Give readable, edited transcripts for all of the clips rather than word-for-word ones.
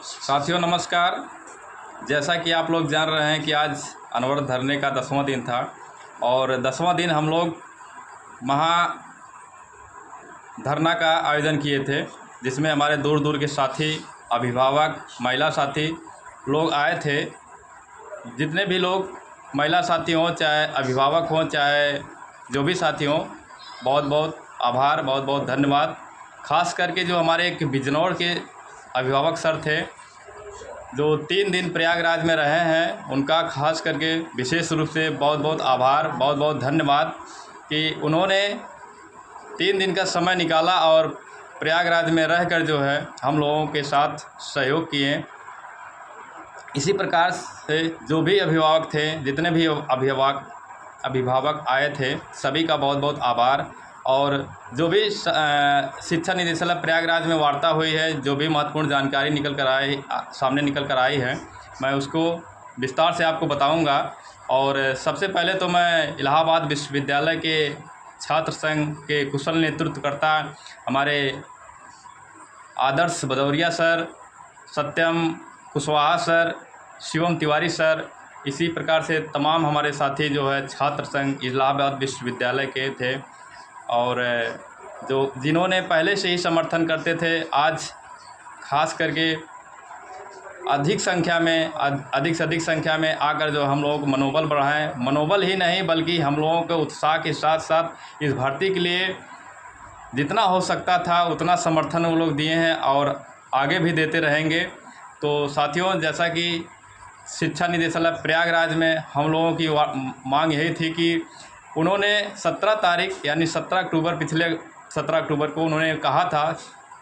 साथियों नमस्कार। जैसा कि आप लोग जान रहे हैं कि आज अनवरत धरने का 10वां दिन था और 10वां दिन हम लोग महा धरना का आयोजन किए थे, जिसमें हमारे दूर दूर के साथी, अभिभावक, महिला साथी लोग आए थे। जितने भी लोग महिला साथी हों, चाहे अभिभावक हों, चाहे जो भी साथी हों, बहुत बहुत आभार, बहुत बहुत धन्यवाद। ख़ास करके जो हमारे एक बिजनौर के अभिभावक सर थे जो 3 दिन प्रयागराज में रहे हैं, उनका खास करके विशेष रूप से बहुत बहुत आभार, बहुत बहुत धन्यवाद कि उन्होंने 3 दिन का समय निकाला और प्रयागराज में रहकर जो है हम लोगों के साथ सहयोग किए। इसी प्रकार से जो भी अभिभावक थे, जितने भी अभिभावक आए थे, सभी का बहुत बहुत आभार। और जो भी शिक्षा निदेशालय प्रयागराज में वार्ता हुई है, जो भी महत्वपूर्ण जानकारी सामने निकल कर आई है, मैं उसको विस्तार से आपको बताऊंगा। और सबसे पहले तो मैं इलाहाबाद विश्वविद्यालय के छात्र संघ के कुशल नेतृत्वकर्ता हमारे आदर्श भदौरिया सर, सत्यम कुशवाहा सर, शिवम तिवारी सर, इसी प्रकार से तमाम हमारे साथी जो है छात्र संघ इलाहाबाद विश्वविद्यालय के थे और जिन्होंने पहले से ही समर्थन करते थे, आज खास करके अधिक से अधिक संख्या में आकर जो हम लोग मनोबल बढ़ाएं, मनोबल ही नहीं बल्कि हम लोगों के उत्साह के साथ साथ इस भर्ती के लिए जितना हो सकता था उतना समर्थन वो लोग दिए हैं और आगे भी देते रहेंगे। तो साथियों, जैसा कि शिक्षा निदेशालय प्रयागराज में हम लोगों की मांग यही थी कि उन्होंने 17 तारीख यानी 17 अक्टूबर, पिछले 17 अक्टूबर को उन्होंने कहा था,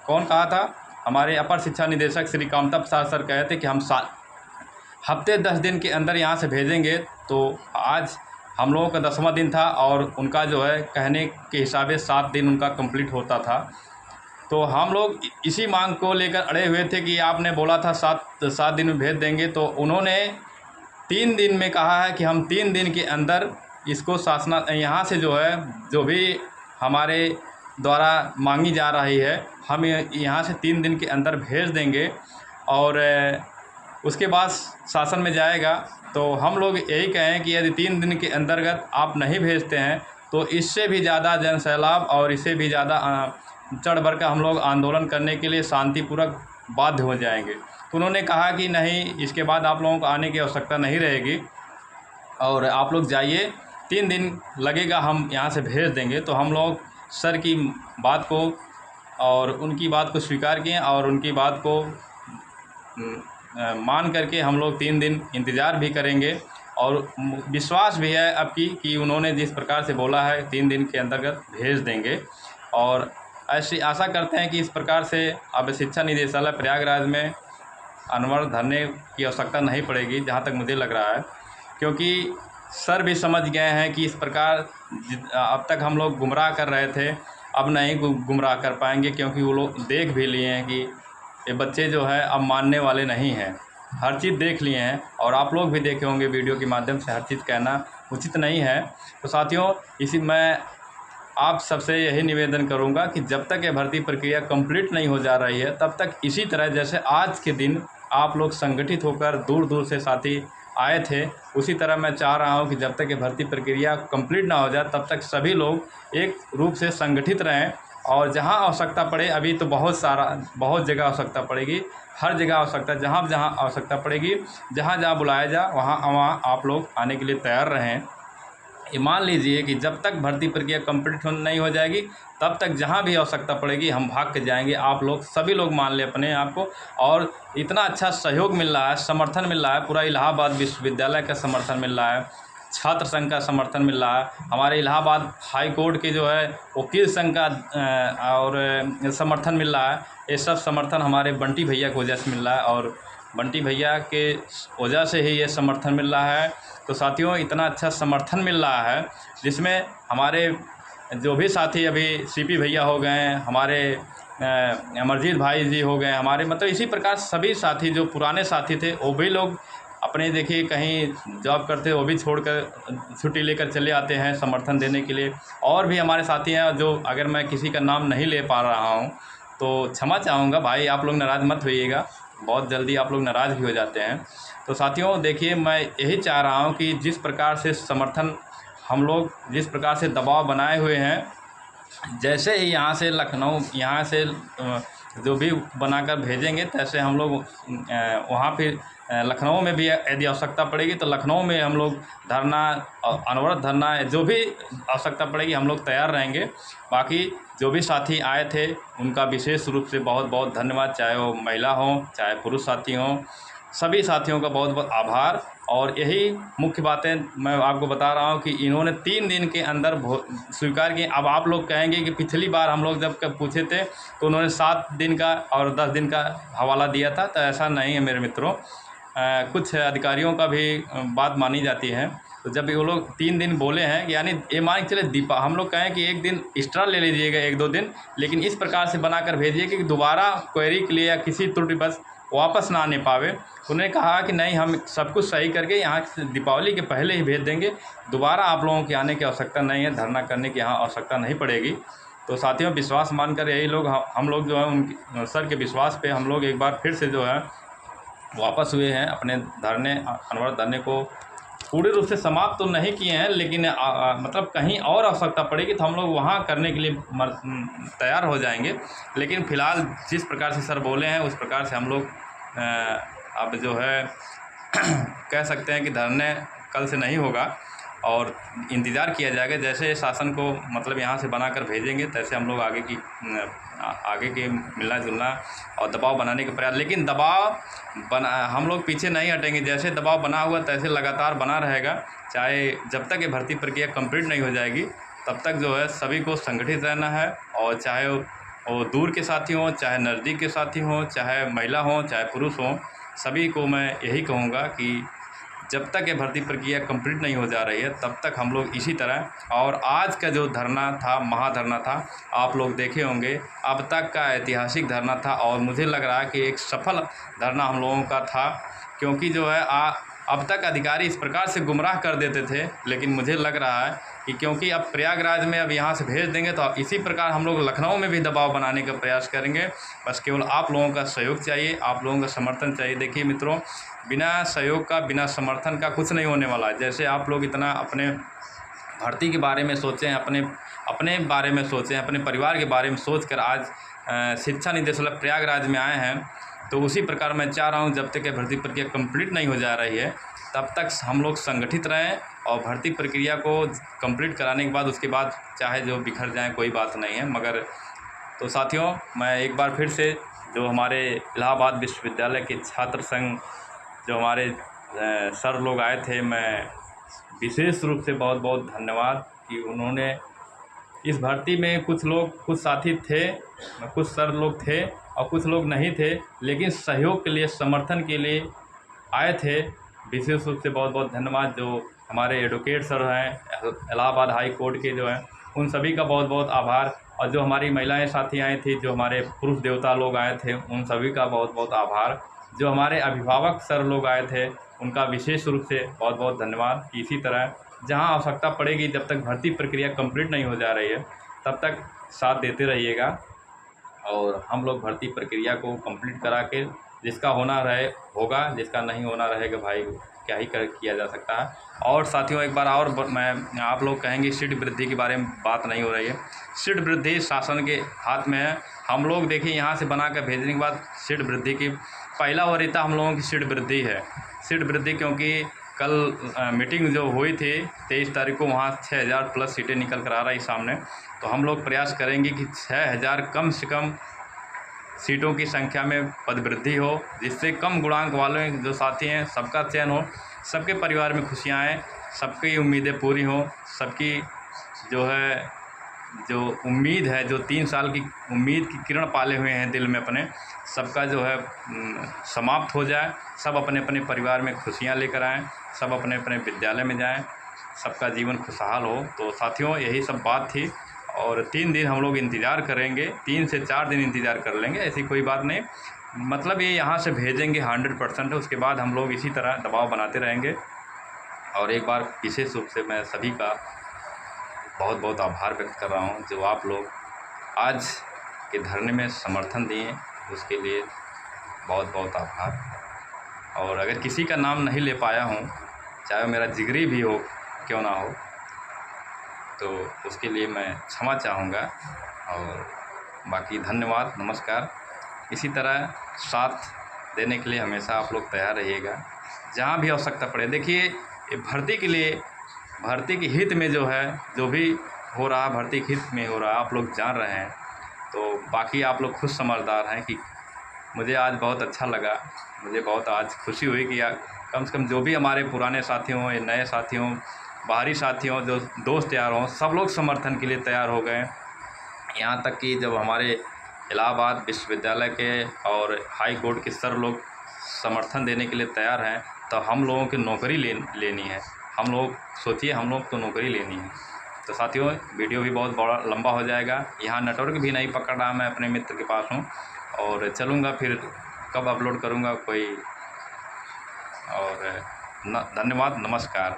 कौन कहा था, हमारे अपर शिक्षा निदेशक श्री कामता प्रसाद सर कहे थे कि हम हफ्ते 10 दिन के अंदर यहाँ से भेजेंगे। तो आज हम लोगों का 10वां दिन था और उनका जो है कहने के हिसाब से 7 दिन उनका कंप्लीट होता था। तो हम लोग इसी मांग को लेकर अड़े हुए थे कि आपने बोला था 7 दिन में भेज देंगे, तो उन्होंने 3 दिन में कहा है कि हम 3 दिन के अंदर इसको यहाँ से जो है जो भी हमारे द्वारा मांगी जा रही है, हम यहाँ से 3 दिन के अंदर भेज देंगे और उसके बाद शासन में जाएगा। तो हम लोग यही कहें कि यदि 3 दिन के अंतर्गत आप नहीं भेजते हैं तो इससे भी ज़्यादा जन सैलाब और इससे भी ज़्यादा चढ़ बढ़ कर हम लोग आंदोलन करने के लिए शांतिपूर्वक बाध्य हो जाएंगे। तो उन्होंने कहा कि नहीं, इसके बाद आप लोगों को आने की आवश्यकता नहीं रहेगी और आप लोग जाइए, 3 दिन लगेगा, हम यहाँ से भेज देंगे। तो हम लोग सर की बात को और उनकी बात को स्वीकार किए और उनकी बात को मान करके हम लोग 3 दिन इंतज़ार भी करेंगे और विश्वास भी है अब की कि उन्होंने जिस प्रकार से बोला है 3 दिन के अंतर्गत भेज देंगे। और ऐसी आशा करते हैं कि इस प्रकार से अब शिक्षा निदेशालय प्रयागराज में अनवरत धरने की आवश्यकता नहीं पड़ेगी, जहाँ तक मुझे लग रहा है, क्योंकि सर भी समझ गए हैं कि इस प्रकार अब तक हम लोग गुमराह कर रहे थे, अब नहीं गुमराह कर पाएंगे, क्योंकि वो लोग देख भी लिए हैं कि ये बच्चे जो है अब मानने वाले नहीं हैं। हर चीज़ देख लिए हैं और आप लोग भी देखे होंगे वीडियो के माध्यम से, हर चीज़ कहना उचित नहीं है। तो साथियों, मैं आप सबसे यही निवेदन करूंगा कि जब तक ये भर्ती प्रक्रिया कंप्लीट नहीं हो जा रही है, तब तक इसी तरह जैसे आज के दिन आप लोग संगठित होकर दूर दूर से साथी आए थे, उसी तरह मैं चाह रहा हूं कि जब तक ये भर्ती प्रक्रिया कंप्लीट ना हो जाए तब तक सभी लोग एक रूप से संगठित रहें और जहां आवश्यकता पड़े, अभी तो बहुत जगह आवश्यकता पड़ेगी, हर जगह आवश्यकता, जहां आवश्यकता पड़ेगी, जहां बुलाया जा वहां आप लोग आने के लिए तैयार रहें। ये मान लीजिए कि जब तक भर्ती प्रक्रिया कंप्लीट नहीं हो जाएगी तब तक जहाँ भी आवश्यकता पड़ेगी हम भाग के जाएंगे। आप लोग सभी लोग मान ले अपने आप को, और इतना अच्छा सहयोग मिल रहा है, समर्थन मिल रहा है, पूरा इलाहाबाद विश्वविद्यालय का समर्थन मिल रहा है, छात्र संघ का समर्थन मिल रहा है, हमारे इलाहाबाद हाई कोर्ट के जो है वकील संघ का और समर्थन मिल रहा है। ये सब समर्थन हमारे बंटी भैया की वजह से मिल रहा है और बंटी भैया के वजह से ही ये समर्थन मिल रहा है। तो साथियों, इतना अच्छा समर्थन मिल रहा है जिसमें हमारे जो भी साथी, अभी सीपी भैया हो गए, हमारे अमरजीत भाई जी हो गए, हमारे मतलब इसी प्रकार सभी साथी जो पुराने साथी थे वो भी लोग अपने देखिए कहीं जॉब करते, वो भी छोड़कर छुट्टी लेकर चले आते हैं समर्थन देने के लिए। और भी हमारे साथी हैं जो, अगर मैं किसी का नाम नहीं ले पा रहा हूँ तो क्षमा चाहूँगा भाई, आप लोग नाराज़ मत होइएगा। बहुत जल्दी आप लोग नाराज़ भी हो जाते हैं। तो साथियों देखिए, मैं यही चाह रहा हूँ कि जिस प्रकार से समर्थन हम लोग जिस प्रकार से दबाव बनाए हुए हैं, जैसे ही यहाँ से लखनऊ यहाँ से जो भी बनाकर भेजेंगे, तैसे हम लोग वहाँ पे लखनऊ में भी यदि आवश्यकता पड़ेगी तो लखनऊ में हम लोग धरना, अनवरत धरना, जो भी आवश्यकता पड़ेगी हम लोग तैयार रहेंगे। बाकी जो भी साथी आए थे उनका विशेष रूप से बहुत बहुत धन्यवाद, चाहे वो महिला हों चाहे पुरुष साथी हों, सभी साथियों का बहुत बहुत आभार। और यही मुख्य बातें मैं आपको बता रहा हूँ कि इन्होंने 3 दिन के अंदर स्वीकार किए। अब आप लोग कहेंगे कि पिछली बार हम लोग जब पूछे थे तो उन्होंने 7 दिन का और 10 दिन का हवाला दिया था, तो ऐसा नहीं है मेरे मित्रों। कुछ अधिकारियों का भी बात मानी जाती है। तो जब वो लोग 3 दिन बोले हैं, यानी ये मान के चले हम लोग कहें कि एक दिन एक्स्ट्रा ले लीजिएगा, 1-2 दिन, लेकिन इस प्रकार से बनाकर भेजिए कि दोबारा क्वेरी के लिए या किसी त्रुटि बस वापस ना आने पावे। उन्होंने कहा कि नहीं, हम सब कुछ सही करके यहाँ से दीपावली के पहले ही भेज देंगे, दोबारा आप लोगों के आने की आवश्यकता नहीं है, धरना करने की यहाँ आवश्यकता नहीं पड़ेगी। तो साथियों, विश्वास मानकर यही लोग हम लोग जो है उनके सर के विश्वास पे हम लोग एक बार फिर से जो है वापस हुए हैं। अपने धरने, अनवरत धरने को पूर्ण रूप से समाप्त तो नहीं किए हैं, लेकिन मतलब कहीं और आवश्यकता पड़ेगी तो हम लोग वहाँ करने के लिए तैयार हो जाएंगे। लेकिन फ़िलहाल जिस प्रकार से सर बोले हैं उस प्रकार से हम लोग अब जो है कह सकते हैं कि धरने कल से नहीं होगा और इंतज़ार किया जाएगा। जैसे शासन को मतलब यहाँ से बनाकर भेजेंगे, तैसे हम लोग आगे के मिलना जुलना और दबाव बनाने का प्रयास। लेकिन हम लोग पीछे नहीं हटेंगे। जैसे दबाव बना हुआ तैसे लगातार बना रहेगा, चाहे जब तक ये भर्ती प्रक्रिया कंप्लीट नहीं हो जाएगी तब तक जो है सभी को संगठित रहना है। और चाहे वो दूर के साथी हों, चाहे नज़दीक के साथी हों, चाहे महिला हों चाहे पुरुष हों, सभी को मैं यही कहूँगा कि जब तक ये भर्ती प्रक्रिया कंप्लीट नहीं हो जा रही है तब तक हम लोग इसी तरह। और आज का जो धरना था, महाधरना था, आप लोग देखे होंगे, अब तक का ऐतिहासिक धरना था और मुझे लग रहा है कि एक सफल धरना हम लोगों का था। क्योंकि जो है अब तक अधिकारी इस प्रकार से गुमराह कर देते थे, लेकिन मुझे लग रहा है कि क्योंकि अब प्रयागराज में अब यहाँ से भेज देंगे तो इसी प्रकार हम लोग लखनऊ में भी दबाव बनाने का प्रयास करेंगे। बस केवल आप लोगों का सहयोग चाहिए, आप लोगों का समर्थन चाहिए। देखिए मित्रों, बिना सहयोग का, बिना समर्थन का कुछ नहीं होने वाला है। जैसे आप लोग इतना अपने भर्ती के बारे में सोचें, अपने बारे में सोचें, अपने परिवार के बारे में सोचकर आज शिक्षा निदेशालय प्रयागराज में आए हैं, तो उसी प्रकार मैं चाह रहा हूं जब तक ये भर्ती प्रक्रिया कंप्लीट नहीं हो जा रही है तब तक हम लोग संगठित रहें और भर्ती प्रक्रिया को कंप्लीट कराने के बाद उसके बाद चाहे जो बिखर जाए कोई बात नहीं है। मगर तो साथियों, मैं एक बार फिर से जो हमारे इलाहाबाद विश्वविद्यालय के छात्र संघ जो हमारे सर लोग आए थे, मैं विशेष रूप से बहुत बहुत धन्यवाद कि उन्होंने इस भर्ती में कुछ साथी थे, कुछ सर लोग थे और कुछ लोग नहीं थे, लेकिन सहयोग के लिए, समर्थन के लिए आए थे। विशेष रूप से बहुत बहुत धन्यवाद। जो हमारे एडवोकेट सर हैं इलाहाबाद हाई कोर्ट के जो हैं, उन सभी का बहुत बहुत आभार। और जो हमारी महिलाएं साथी आई थी, जो हमारे पुरुष देवता लोग आए थे, उन सभी का बहुत बहुत आभार। जो हमारे अभिभावक सर लोग आए थे उनका विशेष रूप से बहुत बहुत धन्यवाद। इसी तरह जहां आवश्यकता पड़ेगी, जब तक भर्ती प्रक्रिया कंप्लीट नहीं हो जा रही है तब तक साथ देते रहिएगा और हम लोग भर्ती प्रक्रिया को कंप्लीट करा के जिसका होना रहे होगा, जिसका नहीं होना रहेगा भाई क्या ही किया जा सकता है। और साथियों, एक बार और मैं आप लोग कहेंगे सीट वृद्धि के बारे में बात नहीं हो रही है। सीट वृद्धि शासन के हाथ में है। हम लोग देखिए यहाँ से बना कर भेजने के बाद सीट वृद्धि की पहला वरीयता हम लोगों की सीट वृद्धि है। सीट वृद्धि क्योंकि कल मीटिंग जो हुई थी 23 तारीख को, वहाँ 6000 प्लस सीटें निकल कर आ रही सामने। तो हम लोग प्रयास करेंगे कि 6000 कम से कम सीटों की संख्या में पदवृद्धि हो, जिससे कम गुणांक वाले जो साथी हैं सबका चयन हो, सबके परिवार में खुशियाँ आएँ, सबकी उम्मीदें पूरी हों, सबकी जो उम्मीद है, जो 3 साल की उम्मीद की किरण पाले हुए हैं दिल में अपने, सबका जो है समाप्त हो जाए। सब अपने अपने परिवार में खुशियाँ लेकर आएँ, सब अपने अपने विद्यालय में जाएँ, सबका जीवन खुशहाल हो। तो साथियों, यही सब बात थी और 3 दिन हम लोग इंतज़ार करेंगे, 3 से 4 दिन इंतज़ार कर लेंगे, ऐसी कोई बात नहीं। मतलब ये यहाँ से भेजेंगे 100% है, उसके बाद हम लोग इसी तरह दबाव बनाते रहेंगे। और एक बार विशेष रूप से मैं सभी का बहुत बहुत आभार व्यक्त कर रहा हूँ, जो आप लोग आज के धरने में समर्थन दिए, उसके लिए बहुत बहुत आभार। और अगर किसी का नाम नहीं ले पाया हूँ, चाहे वो मेरा जिगरी भी हो क्यों ना हो, तो उसके लिए मैं क्षमा चाहूँगा। और बाकी धन्यवाद, नमस्कार। इसी तरह साथ देने के लिए हमेशा आप लोग तैयार रहिएगा, जहाँ भी आवश्यकता पड़े। देखिए, ये भर्ती के लिए, भर्ती के हित में जो है, जो भी हो रहा, भर्ती के हित में हो रहा, आप लोग जान रहे हैं। तो बाकी आप लोग खुद समझदार हैं कि मुझे आज बहुत अच्छा लगा, मुझे बहुत आज खुशी हुई कि कम से कम जो भी हमारे पुराने साथी हों या नए साथी हों, बाहरी साथी हों, जो दोस्त यार हों, सब लोग समर्थन के लिए तैयार हो गए। यहाँ तक कि जब हमारे इलाहाबाद विश्वविद्यालय के और हाई कोर्ट के सर लोग समर्थन देने के लिए तैयार हैं, तो हम लोगों की नौकरी लेनी है। हम लोग सोचिए, हम लोग तो नौकरी लेनी है। तो साथियों, वीडियो भी बहुत बड़ा लंबा हो जाएगा, यहाँ नेटवर्क भी नहीं पकड़ रहा, मैं अपने मित्र के पास हूँ और चलूँगा, फिर कब अपलोड करूँगा कोई। और धन्यवाद, नमस्कार।